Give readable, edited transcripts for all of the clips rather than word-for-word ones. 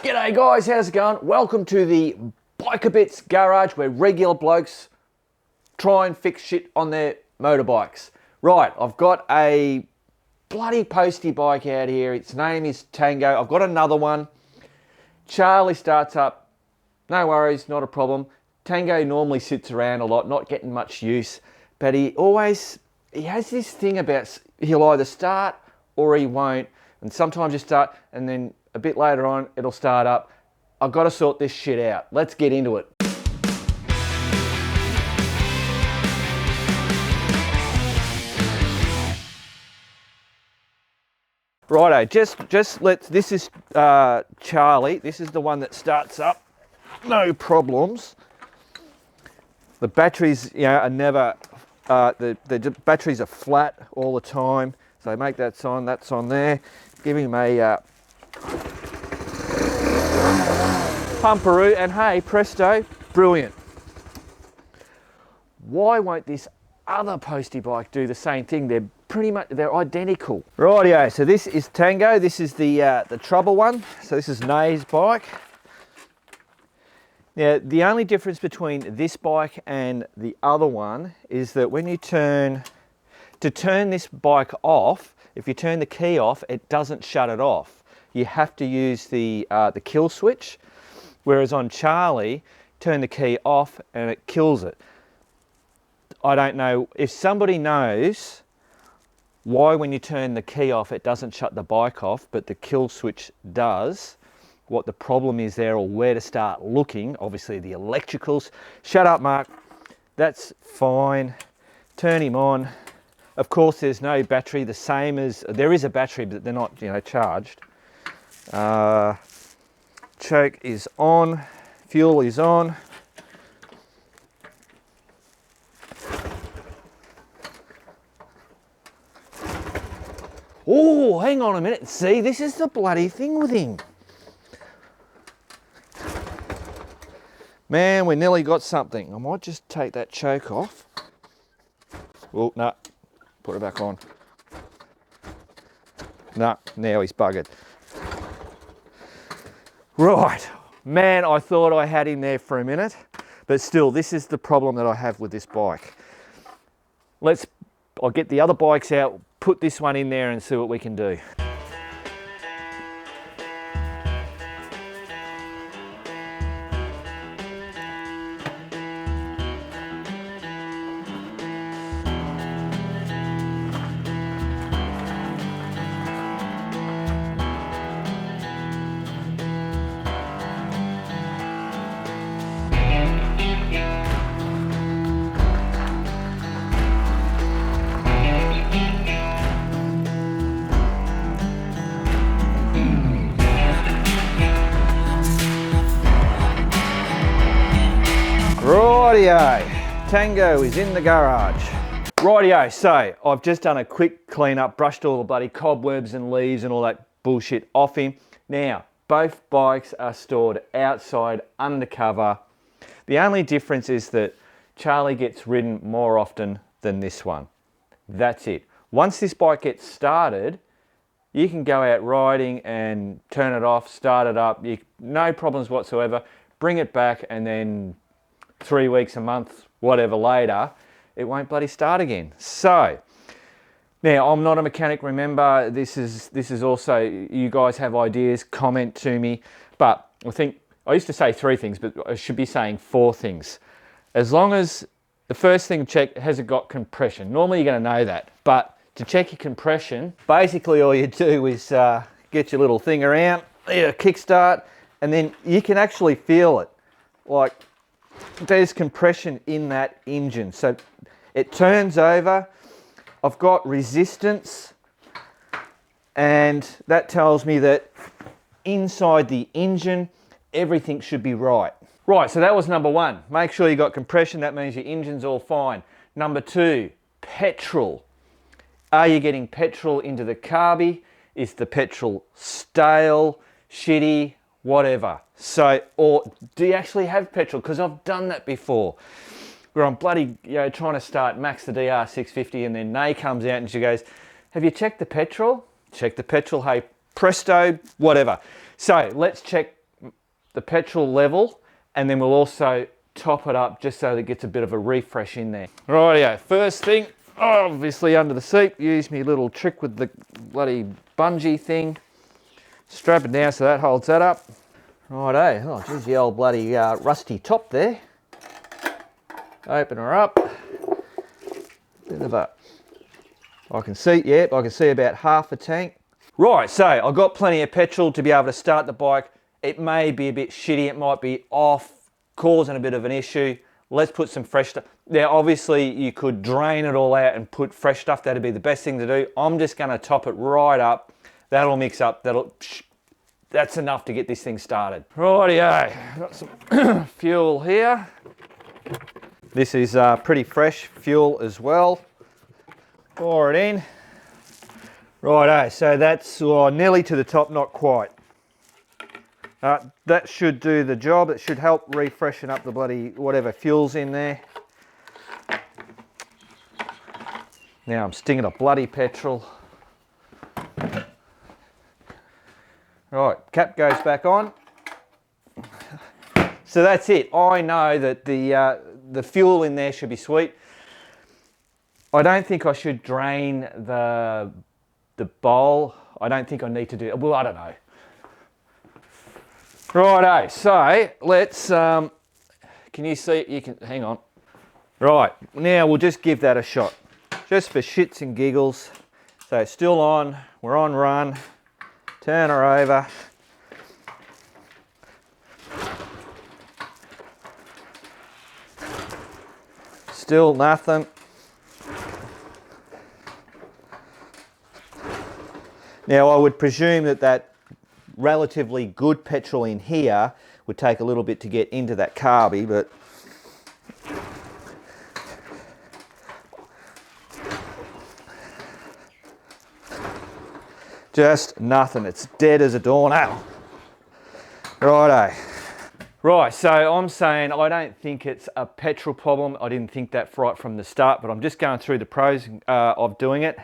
G'day guys, how's it going? Welcome to the Biker Bits garage where regular blokes try and fix shit on their motorbikes. Right, I've got a bloody Postie bike out here. Its name is Tango. I've got another one. Charlie starts up. No worries, not a problem. Tango normally sits around a lot, not getting much use, but he has this thing about he'll either start or he won't. And sometimes you start and then a bit later on it'll start up. I've got to sort this shit out. Let's get into it. Righto, this is Charlie. This is the one that starts up, no problems. The batteries, are never, the batteries are flat all the time. So make that's on there. Give him a pumperoo, and hey, presto, brilliant. Why won't this other Postie bike do the same thing? They're identical. Rightio, so this is Tango. This is the trouble one. So this is Nay's bike. Now, the only difference between this bike and the other one is that when you turn this bike off, if you turn the key off, it doesn't shut it off. You have to use the kill switch, whereas on Charlie, turn the key off and it kills it. I don't know if somebody knows why when you turn the key off it doesn't shut the bike off, but the kill switch does, what the problem is there or where to start looking. Obviously the electricals. Shut up, Mark. That's fine. Turn him on. Of course there's no battery, the same as, there is a battery but they're not charged. Choke is on, fuel is on. Oh, hang on a minute. See, this is the bloody thing with him. Man, we nearly got something. I might just take that choke off. Oh, no. Put it back on. No, now he's buggered. Right. Man, I thought I had him there for a minute. But still, this is the problem that I have with this bike. I'll get the other bikes out, put this one in there and see what we can do. Rightio, Tango is in the garage. Rightio, so I've just done a quick clean up, brushed all the bloody cobwebs and leaves and all that bullshit off him. Now, both bikes are stored outside undercover. The only difference is that Charlie gets ridden more often than this one. That's it. Once this bike gets started, you can go out riding and turn it off, start it up, no problems whatsoever, bring it back and then 3 weeks, a month, whatever later, it won't bloody start again. So, now I'm not a mechanic, remember, this is also, you guys have ideas, comment to me, but I used to say 3 things, but I should be saying 4 things. As long as, the first thing, check, has it got compression? Normally you're gonna know that, but to check your compression, basically all you do is get your little thing around, kickstart, and then you can actually feel it. Like, there's compression in that engine. So it turns over. I've got resistance, and that tells me that inside the engine, everything should be right. Right, so that was number 1. Make sure you got compression. That means your engine's all fine. Number 2, petrol. Are you getting petrol into the carby? Is the petrol stale, shitty, whatever? So, or do you actually have petrol? Because I've done that before, where I'm bloody, trying to start Max the DR650, and then Nay comes out and she goes, "Have you checked the petrol?" Check the petrol. Hey, presto, whatever. So let's check the petrol level, and then we'll also top it up just so that it gets a bit of a refresh in there. Rightio, first thing, obviously under the seat, use me little trick with the bloody bungee thing. Strap it down so that holds that up. Righto, oh geez, the old bloody rusty top there. Open her up. Bit of a, I can see, yep, I can see about half a tank. Right, so I've got plenty of petrol to be able to start the bike. It may be a bit shitty, it might be off, causing a bit of an issue. Let's put some fresh stuff. Now, obviously, you could drain it all out and put fresh stuff. That'd be the best thing to do. I'm just going to top it right up. That'll mix up. That's enough to get this thing started. Rightio, got some fuel here. This is pretty fresh fuel as well. Pour it in. Righto, so that's nearly to the top, not quite. That should do the job. It should help refreshen up the bloody whatever fuel's in there. Now I'm stinging a bloody petrol. Right, cap goes back on. So that's it. I know that the fuel in there should be sweet. I don't think I should drain the bowl. I don't think I need to do it. Well, I don't know. Righto, so let's, can you see it? You can, hang on. Right, now we'll just give that a shot. Just for shits and giggles. So it's still on, we're on run. Turn her over. Still nothing. Now I would presume that relatively good petrol in here would take a little bit to get into that carby, but just nothing. It's dead as a doornail. Righto. Right, so I'm saying I don't think it's a petrol problem. I didn't think that right from the start, but I'm just going through the pros of doing it.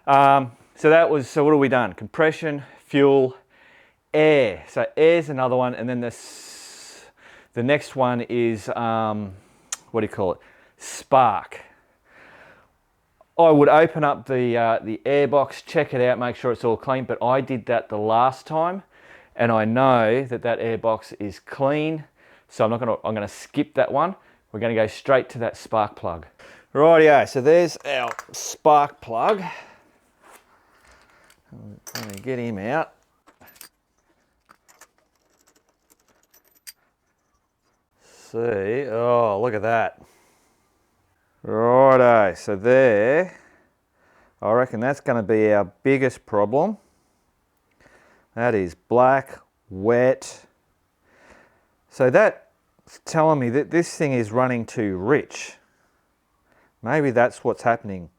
So what have we done? Compression, fuel, air. So air's another one, and then the next one is, what do you call it? Spark. I would open up the air box, check it out, make sure it's all clean, but I did that the last time, and I know that air box is clean, so I'm gonna skip that one. We're gonna go straight to that spark plug. Rightio, so there's our spark plug. I'm gonna get him out. See, oh, look at that. Righto, so there, I reckon that's going to be our biggest problem. That is black, wet. So that's telling me that this thing is running too rich. Maybe that's what's happening.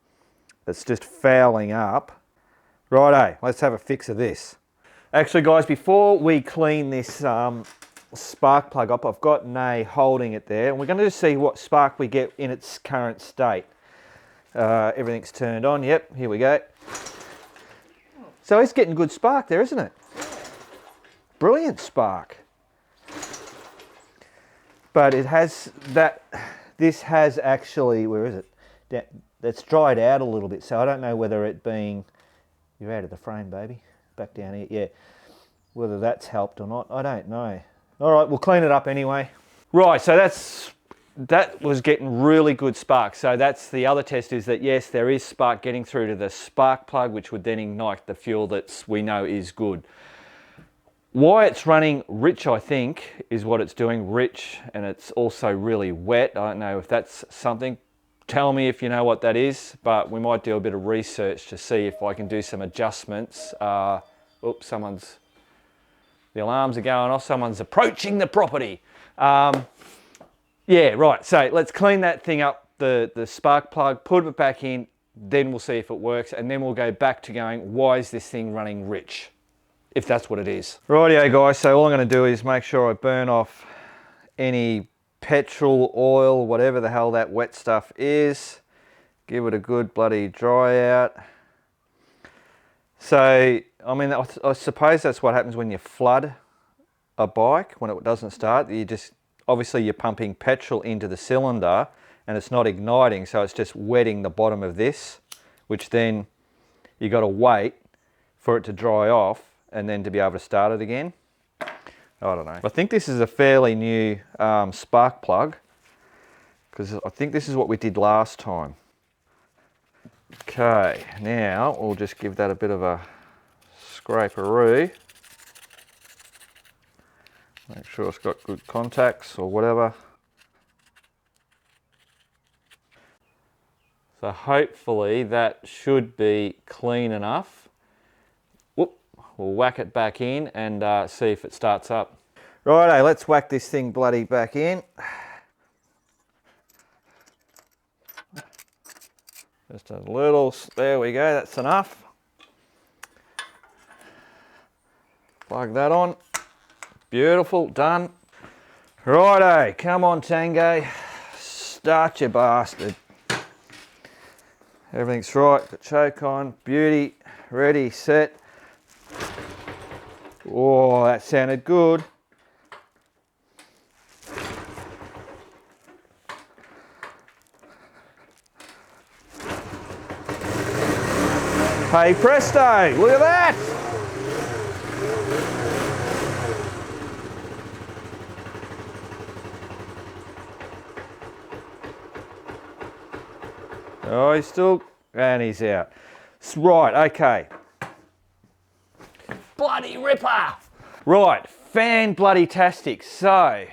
It's just fouling up. Righto, let's have a fix of this. Actually guys, before we clean this spark plug up, I've got Nay holding it there, and we're going to just see what spark we get in its current state. Everything's turned on. Yep, here we go. So it's getting good spark there, isn't it? Brilliant spark. But it has that, this has actually, where is it? That's dried out a little bit, so I don't know whether it being, you're out of the frame baby, back down here, yeah. Whether that's helped or not, I don't know. All right, we'll clean it up anyway. Right, so that was getting really good spark. So that's the other test, is that yes, there is spark getting through to the spark plug, which would then ignite the fuel that we know is good. Why it's running rich, I think, is what it's doing, rich, and it's also really wet. I don't know if that's something. Tell me if you know what that is, but we might do a bit of research to see if I can do some adjustments. Oops, the alarms are going off, someone's approaching the property. Yeah, right, so let's clean that thing up, the spark plug, put it back in, then we'll see if it works, and then we'll go back to going, why is this thing running rich? If that's what it is. Rightio guys, so all I'm going to do is make sure I burn off any petrol, oil, whatever the hell that wet stuff is. Give it a good bloody dry out. So, I mean, I suppose that's what happens when you flood a bike when it doesn't start, obviously you're pumping petrol into the cylinder and it's not igniting, so it's just wetting the bottom of this, which then you got to wait for it to dry off and then to be able to start it again. I don't know. I think this is a fairly new spark plug, because I think this is what we did last time. Okay, now we'll just give that a bit of a scraperoo. Make sure it's got good contacts or whatever. So hopefully that should be clean enough. Whoop, we'll whack it back in and see if it starts up. Righto, let's whack this thing bloody back in. Just a little, there we go, that's enough. Plug that on. Beautiful, done. Righto, come on Tango, start your bastard. Everything's right, the choke on, beauty, ready, set. Oh, that sounded good. Hey presto, look at that! Oh, he's still, and he's out. Right, okay. Bloody ripper! Right, fan bloody tastic. So,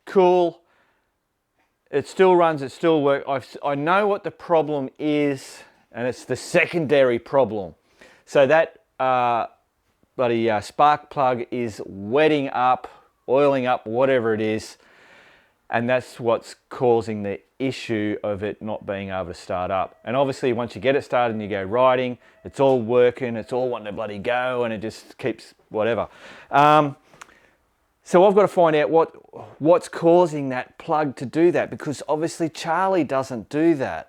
cool. It still runs, it still works. I know what the problem is, and it's the secondary problem. So that bloody spark plug is wetting up, oiling up, whatever it is, and that's what's causing the issue of it not being able to start up. And obviously once you get it started and you go riding, it's all working, it's all wanting to bloody go, and it just keeps whatever. So I've got to find out what's causing that plug to do that, because obviously Charlie doesn't do that.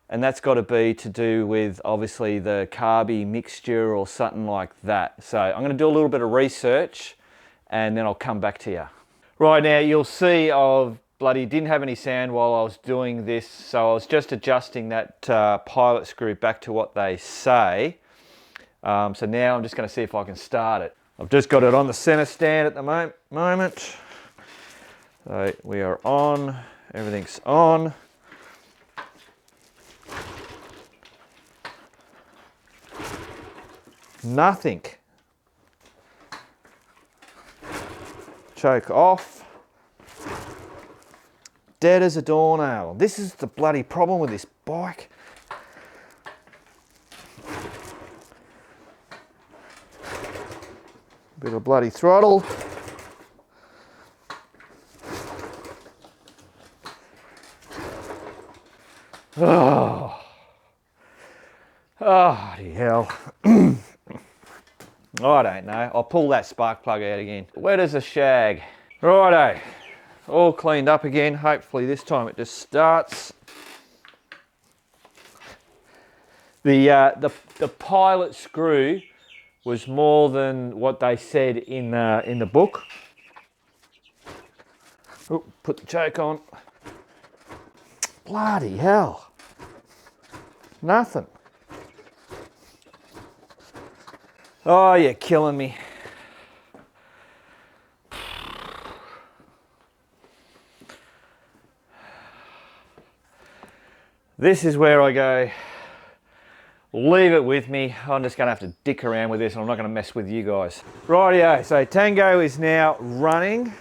And that's got to be to do with obviously the carby mixture or something like that. So I'm going to do a little bit of research and then I'll come back to you. Right, now you'll see I've bloody didn't have any sound while I was doing this, so I was just adjusting that pilot screw back to what they say. So now I'm just going to see if I can start it. I've just got it on the center stand at the moment. So we are on, everything's on. Nothing. Choke off. Dead as a doornail. This is the bloody problem with this bike. Bit of bloody throttle. Oh, bloody hell. I don't know. I'll pull that spark plug out again. Wet as a shag. Righto. All cleaned up again. Hopefully this time it just starts. The pilot screw was more than what they said in the book. Oh, put the choke on. Bloody hell. Nothing. Oh, you're killing me. This is where I go, leave it with me. I'm just gonna have to dick around with this and I'm not gonna mess with you guys. Rightio, so Tango is now running.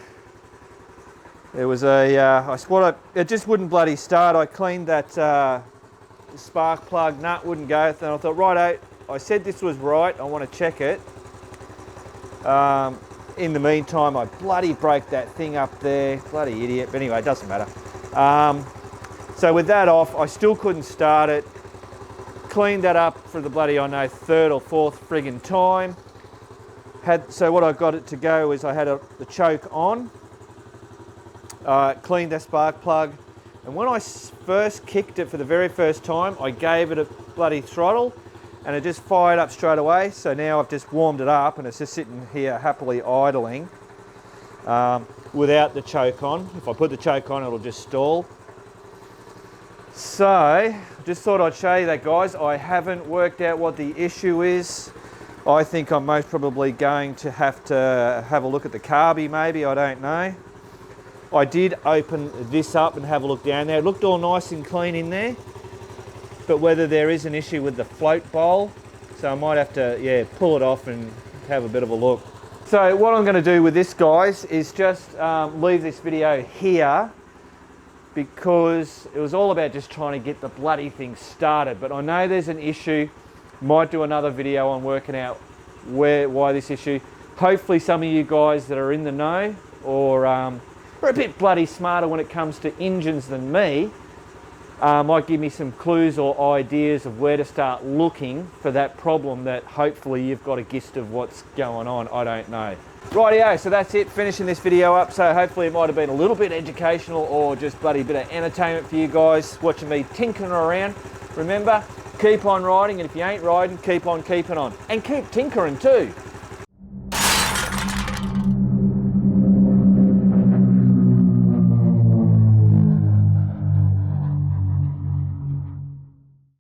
There was it just wouldn't bloody start. I cleaned that spark plug, nut wouldn't go. Then I thought, righto, I said this was right, I want to check it. In the meantime, I bloody broke that thing up there. Bloody idiot, but anyway, it doesn't matter. So with that off, I still couldn't start it. Cleaned that up for the bloody, I know, third or fourth friggin' time. So what I got it to go is I had the choke on. Cleaned that spark plug. And when I first kicked it for the very first time, I gave it a bloody throttle and it just fired up straight away. So now I've just warmed it up and it's just sitting here happily idling. without the choke on. If I put the choke on, it'll just stall. So, just thought I'd show you that, guys. I haven't worked out what the issue is. I think I'm most probably going to have a look at the carby maybe, I don't know. I did open this up and have a look down there. It looked all nice and clean in there, but whether there is an issue with the float bowl, so I might have to, yeah, pull it off and have a bit of a look. So what I'm going to do with this, guys, is just leave this video here, because it was all about just trying to get the bloody thing started. But I know there's an issue. Might do another video on working out why this issue. Hopefully some of you guys that are in the know or are a bit bloody smarter when it comes to engines than me might give me some clues or ideas of where to start looking for that problem that hopefully you've got a gist of what's going on. I don't know. Rightio, so that's it, finishing this video up. So hopefully it might have been a little bit educational or just bloody bit of entertainment for you guys watching me tinkering around. Remember, keep on riding, and if you ain't riding, keep on keeping on. And keep tinkering too.